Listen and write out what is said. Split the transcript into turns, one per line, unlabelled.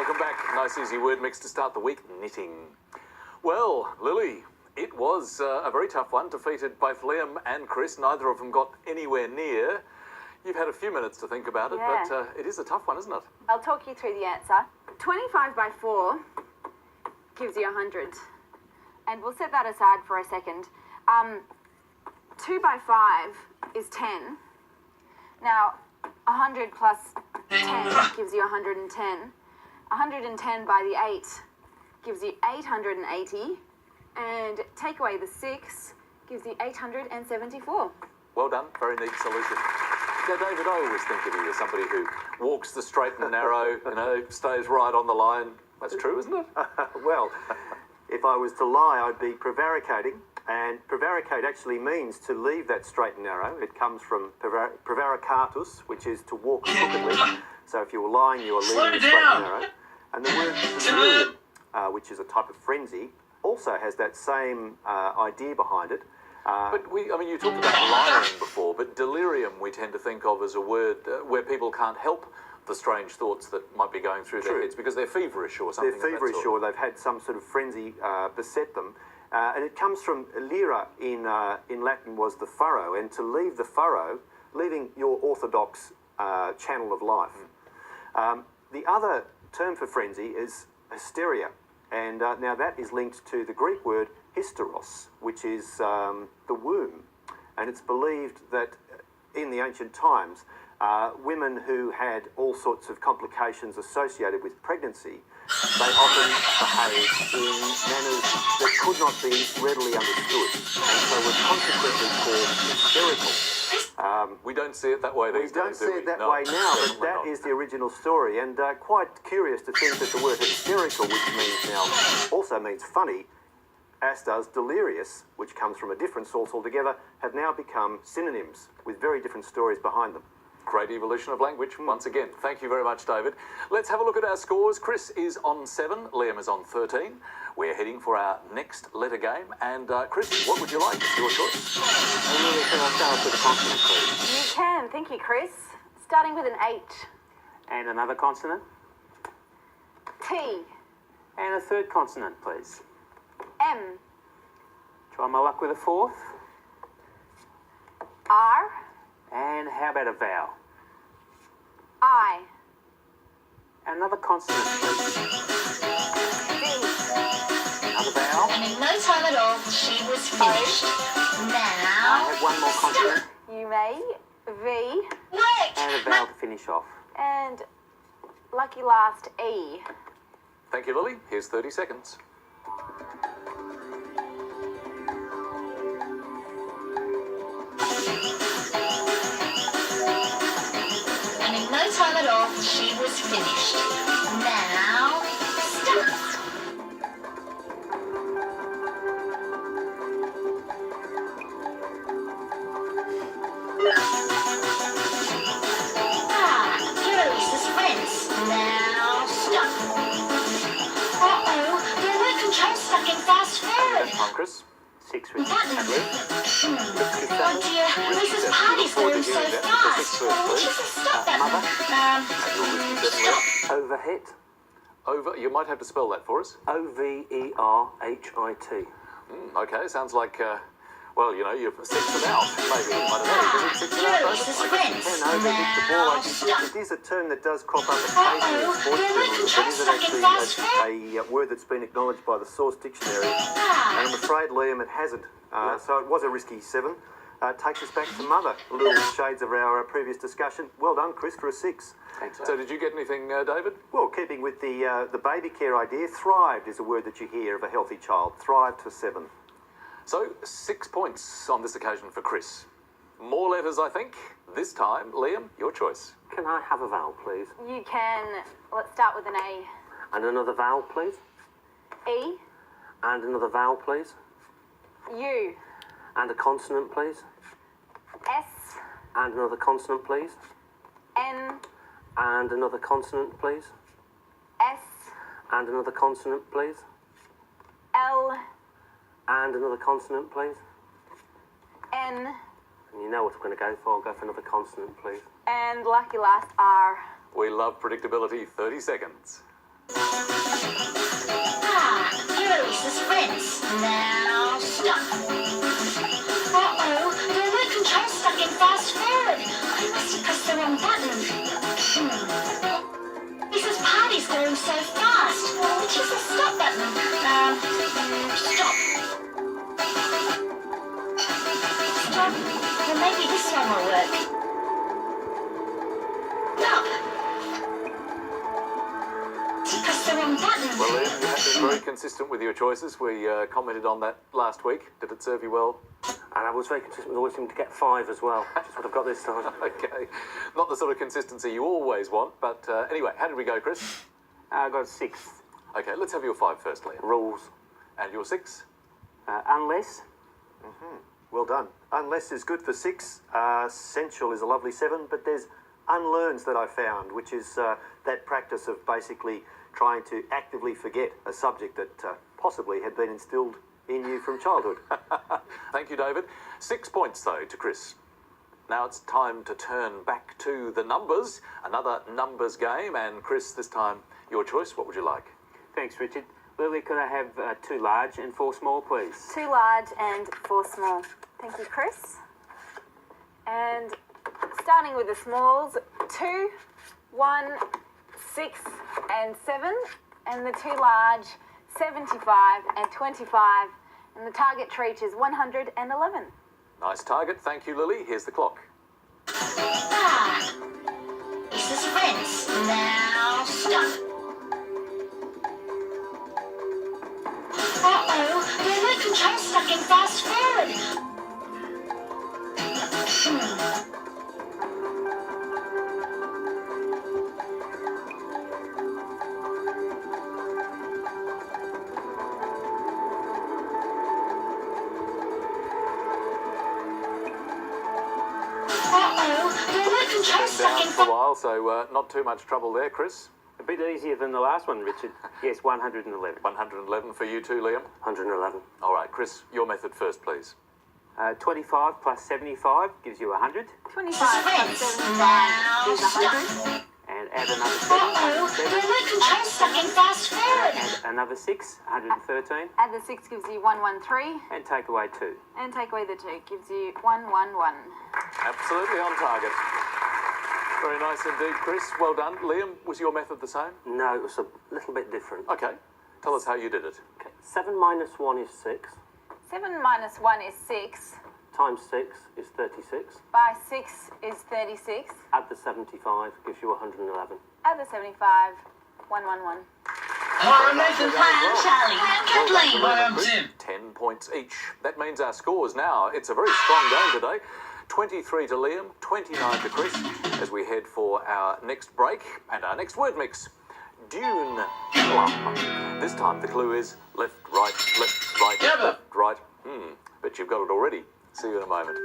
Welcome back. Nice easy word mix to start the week, knitting. Well, Lily, it was a very tough one, defeated both Liam and Chris. Neither of them got anywhere near. You've had a few minutes to think about it, but it is a tough one, isn't it?
I'll talk you through the answer. 25 by 4 gives you 100. And we'll set that aside for a second. 2 by 5 is 10. Now, 100 plus 10 gives you 110. 110 by the 8 gives you 880. And take away the 6 gives you 874.
Well done. Very neat solution. Now, David, I always think of you as somebody who walks the straight and narrow, stays right on the line. That's true, isn't it?
Well, if I was to lie, I'd be prevaricating. And prevaricate actually means to leave that straight and narrow. It comes from prevaricatus, which is to walk crookedly. So if you were lying, you were leaving the straight and narrow. And the word delirium, which is a type of frenzy, also has that same idea behind it.
But you talked about lying before, but delirium we tend to think of as a word where people can't help the strange thoughts that might be going through their heads because they're feverish or something.
They're feverish or they've had some sort of frenzy beset them. And it comes from lira in Latin was the furrow, and to leave the furrow, leaving your orthodox channel of life. The other term for frenzy is hysteria, and now that is linked to the Greek word hysteros, which is the womb, and it's believed that in the ancient times, women who had all sorts of complications associated with pregnancy, they often behaved in manners that could not be readily understood, and so were consequently called hysterical.
We don't see it that way these days,
We don't see it that way now, but that is the original story, and quite curious to think that the word hysterical, which also means funny, as does delirious, which comes from a different source altogether, have now become synonyms with very different stories behind them.
Great evolution of language, once again. Thank you very much, David. Let's have a look at our scores. Chris is on 7, Liam is on 13. We're heading for our next letter game. And Chris, what would you like? It's your choice.
I really think I'll start off with a consonant, please.
You can. Thank you, Chris. Starting with an H.
And another consonant.
T.
And a third consonant, please.
M.
Try my luck with a fourth.
R.
And how about a vowel?
I.
Another consonant, please.
V.
Another vowel.
And in no time at all, she was finished. Now...
I have one more consonant.
You may. V.
Work!
And a vowel to finish off.
And lucky last, E.
Thank you, Lily. Here's 30 seconds.
And in no time at all, she was finished. Now... Stop! You're Elisa's friends. Now... Stop! Uh-oh, the remote control's stuck in fast forward.
Come on, Chris.
6 with
Oh dear, Lisa's party's going so fast. Oh, would you just stop that? Stop.
Overhit.
You might have to spell that for us.
Overhit.
Okay, sounds like, you've 6 and out, maybe. I don't know. Is it 6 and
You're
out,
Lisa's
David?
friends. Now, stop.
It is a term that does crop up occasionally in sports journals, but isn't actually a word that's been acknowledged by the Source Dictionary. And I'm afraid, Liam, it hasn't. So it was a risky 7. Takes us back to mother. Little shades of our previous discussion. Well done, Chris, for a 6. Thanks.
So did you get anything, David?
Well, keeping with the baby care idea, thrived is a word that you hear of a healthy child. Thrived for 7.
So 6 points on this occasion for Chris. More letters, I think. This time, Liam, your choice.
Can I have a vowel, please?
You can. Let's start with an A.
And another vowel, please?
E.
And another vowel, please?
U.
And a consonant, please?
S.
And another consonant, please?
N.
And another consonant, please?
S.
And another consonant, please?
L.
And another consonant, please?
N.
And you know what I'm going to go for. I'll go for another consonant, please.
And lucky last, R.
We love predictability. 30 seconds.
Ah, here are Lisa's friends. Now stop. Uh-oh, the remote control's stuck in fast forward. I must have pressed the wrong button. Lisa's party's going so fast. Which is the stop button? Stop. Stop. Well, maybe this one will work. Stop. She pressed the wrong button.
Well, Liam, you have been very consistent with your choices. We commented on that last week. Did it serve you well?
And I was very consistent with always seeming to get 5 as well, which is what I've got this time.
Okay. Not the sort of consistency you always want, but anyway, how did we go, Chris?
I got 6.
Okay, let's have your 5 first, Liam.
Rules.
And your 6?
Unless.
Well done. Unless is good for 6. Sensual is a lovely 7, but there's unlearns that I found, which is that practice of basically trying to actively forget a subject that possibly had been instilled in you from childhood.
Thank you, David. 6 points, though, to Chris. Now it's time to turn back to the numbers. Another numbers game, and Chris, this time, your choice. What would you like?
Thanks, Richard. Lily, could I have 2 large and 4 small, please?
2 large and 4 small. Thank you, Chris. And starting with the smalls, 2, 1, 6 and 7. And the 2 large, 75 and 25. And the target treat is 111.
Nice target. Thank you, Lily. Here's the clock.
Ah, Lisa's friends. Now stop. Uh-oh, the remote control's stuck in fast forward. Uh-oh, the remote control's stuck
Down
in
for a while, so not too much trouble there, Chris.
A bit easier than the last one, Richard. Yes, 111.
111 for you too, Liam.
111.
All right, Chris, your method first, please.
25 plus 75 gives you 100.
25
friends.
plus 75
Now
is 100.
And add another 7.
Uh-oh, the remote control's stuck in fast forward.
And another 6, 113.
Add the 6 gives you 113.
And take away 2.
And take away the 2 gives you 111.
Absolutely on target. Very nice indeed, Chris. Well done. Liam, was your method the same?
No, it was a little bit different.
Okay. Tell us how you did it.
Okay. 7 minus 1 is 6.
7 minus 1 is 6.
Times 6 is 36.
By 6 is 36.
Add the 75 gives you 111.
Add the 75, 111.
Coronation plan, Charlie and Kathleen.
Well done, 10 points each. That means our scores now. It's a very strong game today. 23 to Liam, 29 to Chris, as we head for our next break and our next word mix. Dune plum. This time the clue is left, right, left, right. But you've got it already. See you in a moment.